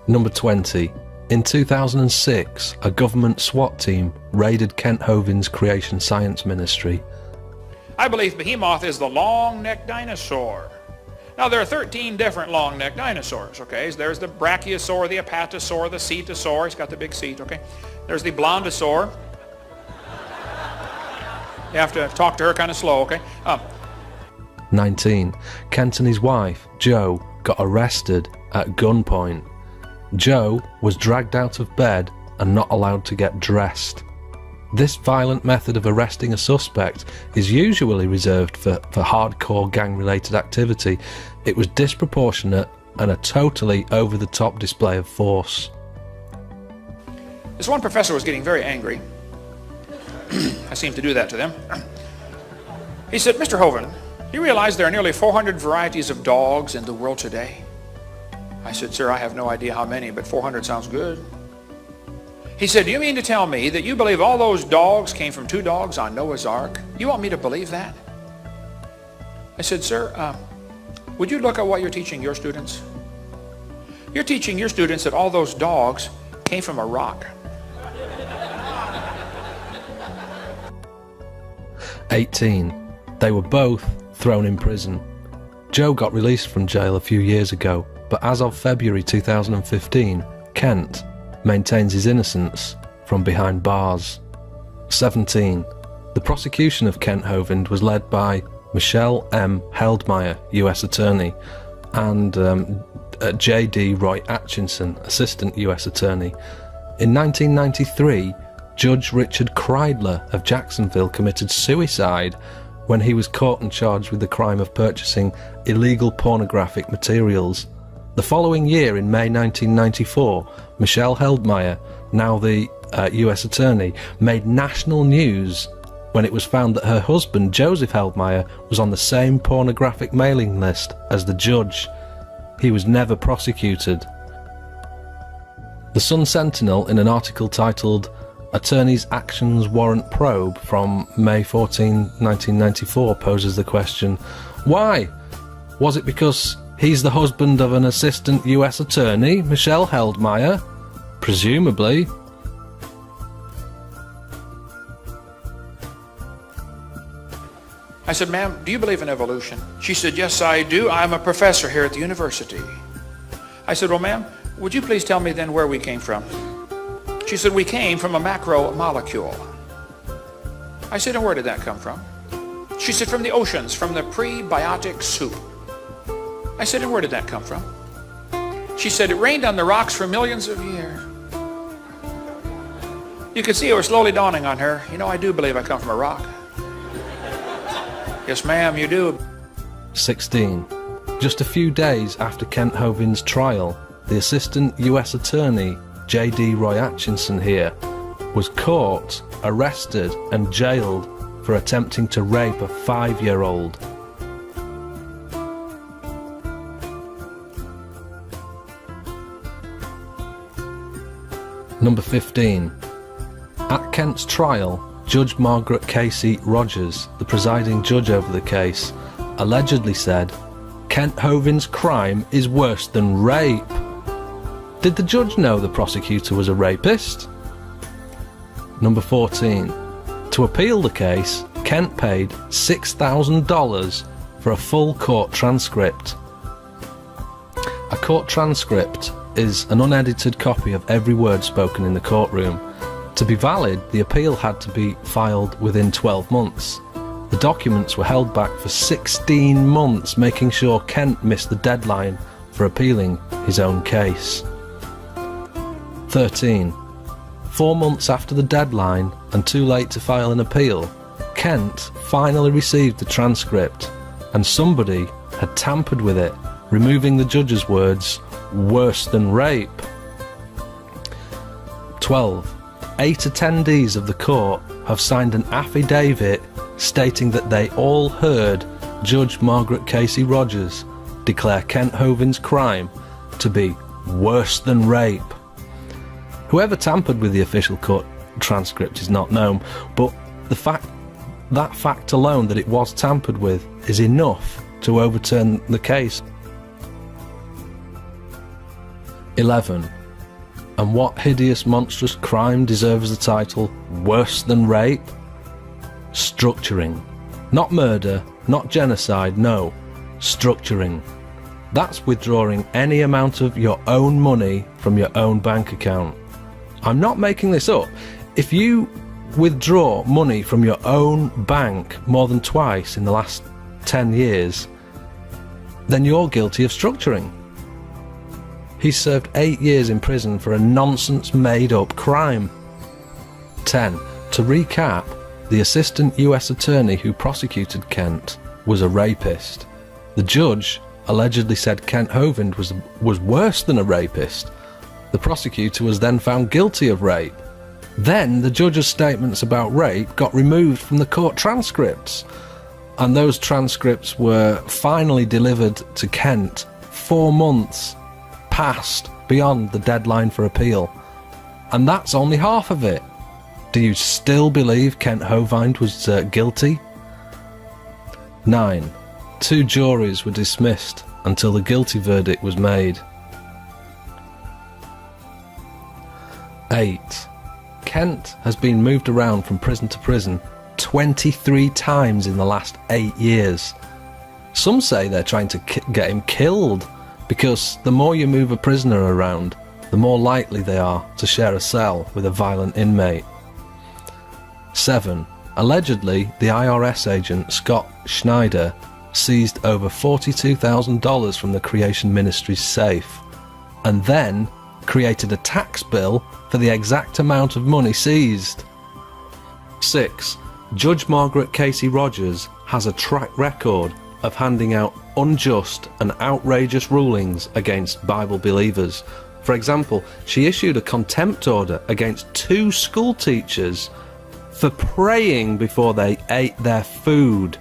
Number 20. In 2006, a government SWAT team raided Kent Hovin's Creation Science Ministry. I believe Behemoth is the long-necked dinosaur. Now, there are 13 different long-necked dinosaurs, okay? There's the Brachiosaur, the Apatosaur, the Cetosaur. He's got the big seat, okay? There's the Blondosaur. You have to talk to her kind of slow, okay? 19. Kent and his wife, Jo, got arrested at gunpoint. Jo was dragged out of bed and not allowed to get dressed. This violent method of arresting a suspect is usually reserved for hardcore gang-related activity. It was disproportionate and a totally over-the-top display of force. This one professor was getting very angry. I seem to do that to them. He said, "Mr. Hovind, do you realize there are nearly 400 varieties of dogs in the world today?" I said, "Sir, I have no idea how many, but 400 sounds good." He said, "Do you mean to tell me that you believe all those dogs came from 2 dogs on Noah's Ark? You want me to believe that?" I said, "Sir, would you look at what you're teaching your students? You're teaching your students that all those dogs came from a rock." 18. They were both thrown in prison. Jo got released from jail a few years ago, but as of February 2015, Kent maintains his innocence from behind bars. 17. The prosecution of Kent Hovind was led by Michelle M. Heldmeyer, US Attorney, and J.D. Roy Atchison, Assistant US Attorney. In 1993, Judge Richard Kreidler of Jacksonville committed suicide when he was caught and charged with the crime of purchasing illegal pornographic materials. The following year, in May 1994, Michelle Heldmeyer, now the US Attorney, made national news when it was found that her husband, Joseph Heldmeyer, was on the same pornographic mailing list as the judge. He was never prosecuted. The Sun Sentinel, in an article titled Attorney's Actions Warrant Probe from May 14, 1994, poses the question, why? Was it because he's the husband of an assistant US attorney, Michelle Heldmeyer? Presumably. I said, "Ma'am, do you believe in evolution?" She said, "Yes, I do. I'm a professor here at the university." I said, "Well, ma'am, would you please tell me then where we came from?" She said, "We came from a macromolecule." I said, "And where did that come from?" She said, "From the oceans, from the prebiotic soup." I said, "And where did that come from?" She said, "It rained on the rocks for millions of years." You could see it was slowly dawning on her. You know, I do believe I come from a rock. Yes, ma'am, you do. 16. Just a few days after Kent Hovind's trial, the Assistant US Attorney, J.D. Roy Atchison here, was caught, arrested and jailed for attempting to rape a 5-year-old. Number 15. At Kent's trial, Judge Margaret Casey Rogers, the presiding judge over the case, allegedly said, "Kent Hovind's crime is worse than rape." Did the judge know the prosecutor was a rapist? Number 14. To appeal the case, Kent paid $6,000 for a full court transcript. A court transcript is an unedited copy of every word spoken in the courtroom. To be valid, the appeal had to be filed within 12 months. The documents were held back for 16 months, making sure Kent missed the deadline for appealing his own case. 13. 4 months after the deadline and too late to file an appeal, Kent finally received the transcript, and somebody had tampered with it, removing the judge's words, "worse than rape." 12. 8 attendees of the court have signed an affidavit stating that they all heard Judge Margaret Casey Rogers declare Kent Hovind's crime to be worse than rape. Whoever tampered with the official court transcript is not known, but that fact alone, that it was tampered with, is enough to overturn the case. 11. And what hideous monstrous crime deserves the title worse than rape? Structuring. Not murder, not genocide, no. Structuring. That's withdrawing any amount of your own money from your own bank account. I'm not making this up. If you withdraw money from your own bank more than twice in the last 10 years, then you're guilty of structuring. He served 8 years in prison for a nonsense made-up crime. 10. To recap, the assistant US attorney who prosecuted Kent was a rapist. The judge allegedly said Kent Hovind was worse than a rapist. The prosecutor was then found guilty of rape. Then the judge's statements about rape got removed from the court transcripts, and those transcripts were finally delivered to Kent 4 months past beyond the deadline for appeal. And that's only half of it. Do you still believe Kent Hovind was guilty? 9. 2 juries were dismissed until the guilty verdict was made. 8. Kent has been moved around from prison to prison 23 times in the last 8 years. Some say they're trying to get him killed, because the more you move a prisoner around, the more likely they are to share a cell with a violent inmate. 7. Allegedly, the IRS agent Scott Schneider seized over $42,000 from the Creation Ministry's safe, and then created a tax bill for the exact amount of money seized. 6. Judge Margaret Casey Rogers has a track record of handing out unjust and outrageous rulings against Bible believers. For example, she issued a contempt order against 2 school teachers for praying before they ate their food.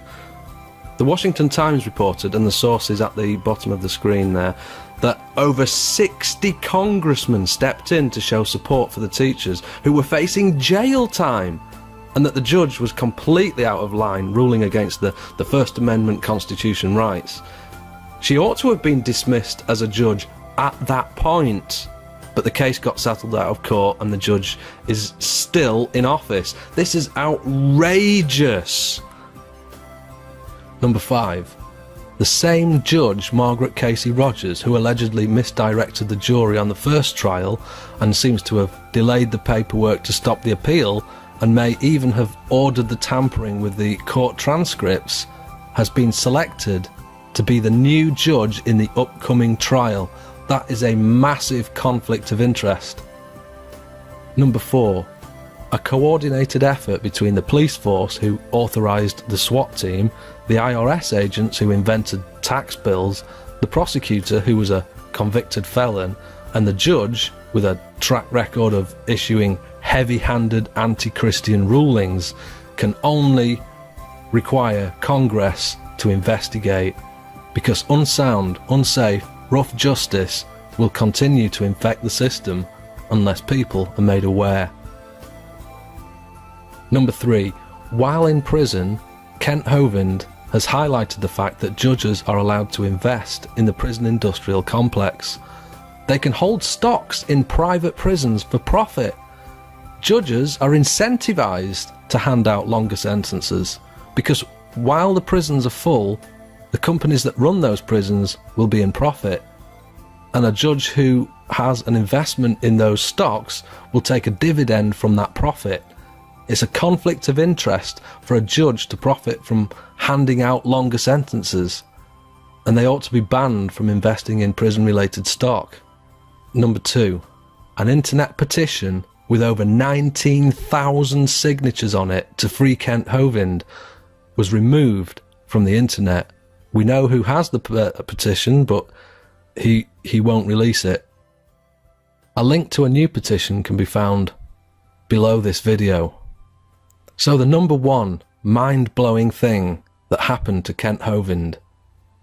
The Washington Times reported, and the source is at the bottom of the screen there, that over 60 congressmen stepped in to show support for the teachers who were facing jail time, and that the judge was completely out of line, ruling against the First Amendment Constitution rights. She ought to have been dismissed as a judge at that point, but the case got settled out of court and the judge is still in office. This is outrageous. Number 5. The same judge, Margaret Casey Rogers, who allegedly misdirected the jury on the first trial and seems to have delayed the paperwork to stop the appeal, and may even have ordered the tampering with the court transcripts, has been selected to be the new judge in the upcoming trial. That is a massive conflict of interest. Number 4. A coordinated effort between the police force who authorised the SWAT team, the IRS agents who invented tax bills, the prosecutor who was a convicted felon, and the judge with a track record of issuing heavy-handed anti-Christian rulings can only require Congress to investigate, because unsound, unsafe, rough justice will continue to infect the system unless people are made aware. Number 3. While in prison, Kent Hovind has highlighted the fact that judges are allowed to invest in the prison industrial complex. They can hold stocks in private prisons for profit. Judges are incentivized to hand out longer sentences, because while the prisons are full, the companies that run those prisons will be in profit, and a judge who has an investment in those stocks will take a dividend from that profit. It's a conflict of interest for a judge to profit from handing out longer sentences, and they ought to be banned from investing in prison-related stock. Number 2. An internet petition with over 19,000 signatures on it to free Kent Hovind was removed from the internet. We know who has the petition, but he won't release it. A link to a new petition can be found below this video. So the number 1 mind-blowing thing that happened to Kent Hovind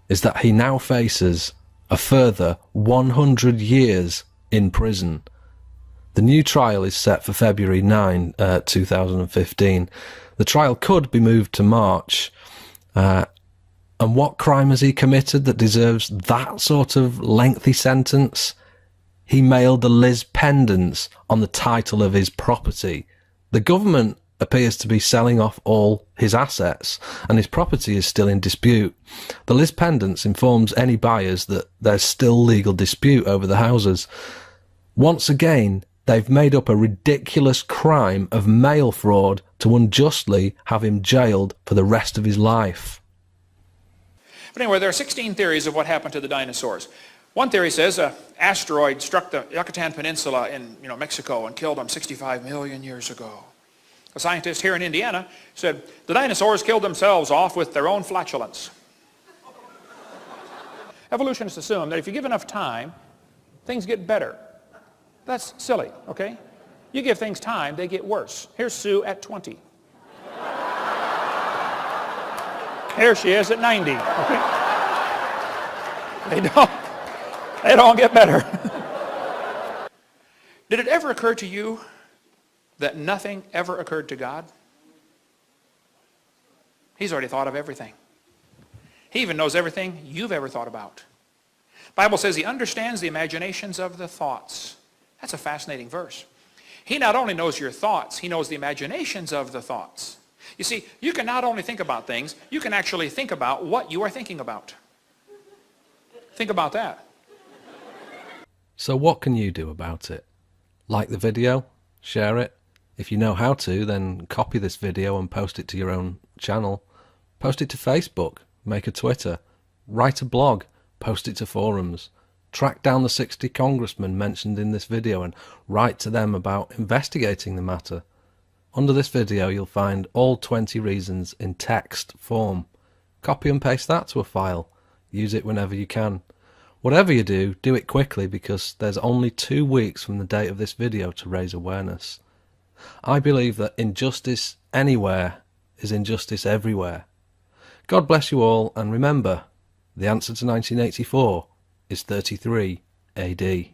is that he now faces a further 100 years in prison. The new trial is set for February 9, 2015. The trial could be moved to March. And what crime has he committed that deserves that sort of lengthy sentence? He mailed the Liz pendants on the title of his property. The government appears to be selling off all his assets, and his property is still in dispute. The Liz pendants informs any buyers that there's still legal dispute over the houses. Once again, they've made up a ridiculous crime of mail fraud to unjustly have him jailed for the rest of his life. But anyway, there are 16 theories of what happened to the dinosaurs. One theory says an asteroid struck the Yucatan Peninsula in Mexico and killed them 65 million years ago. A scientist here in Indiana said the dinosaurs killed themselves off with their own flatulence. Evolutionists assume that if you give enough time, things get better. That's silly, okay? You give things time, they get worse. Here's Sue at 20. Here she is at 90. Okay? They don't get better. Did it ever occur to you that nothing ever occurred to God? He's already thought of everything. He even knows everything you've ever thought about. The Bible says he understands the imaginations of the thoughts. That's a fascinating verse. He not only knows your thoughts, he knows the imaginations of the thoughts. You see, you can not only think about things, you can actually think about what you are thinking about. Think about that. So what can you do about it? Like the video? Share it? If you know how to, then copy this video and post it to your own channel. Post it to Facebook, make a Twitter, write a blog, post it to forums. Track down the 60 congressmen mentioned in this video and write to them about investigating the matter. Under this video you'll find all 20 reasons in text form. Copy and paste that to a file. Use it whenever you can. Whatever you do, do it quickly because there's only 2 weeks from the date of this video to raise awareness. I believe that injustice anywhere is injustice everywhere. God bless you all, and remember, the answer to 1984 is 33 AD.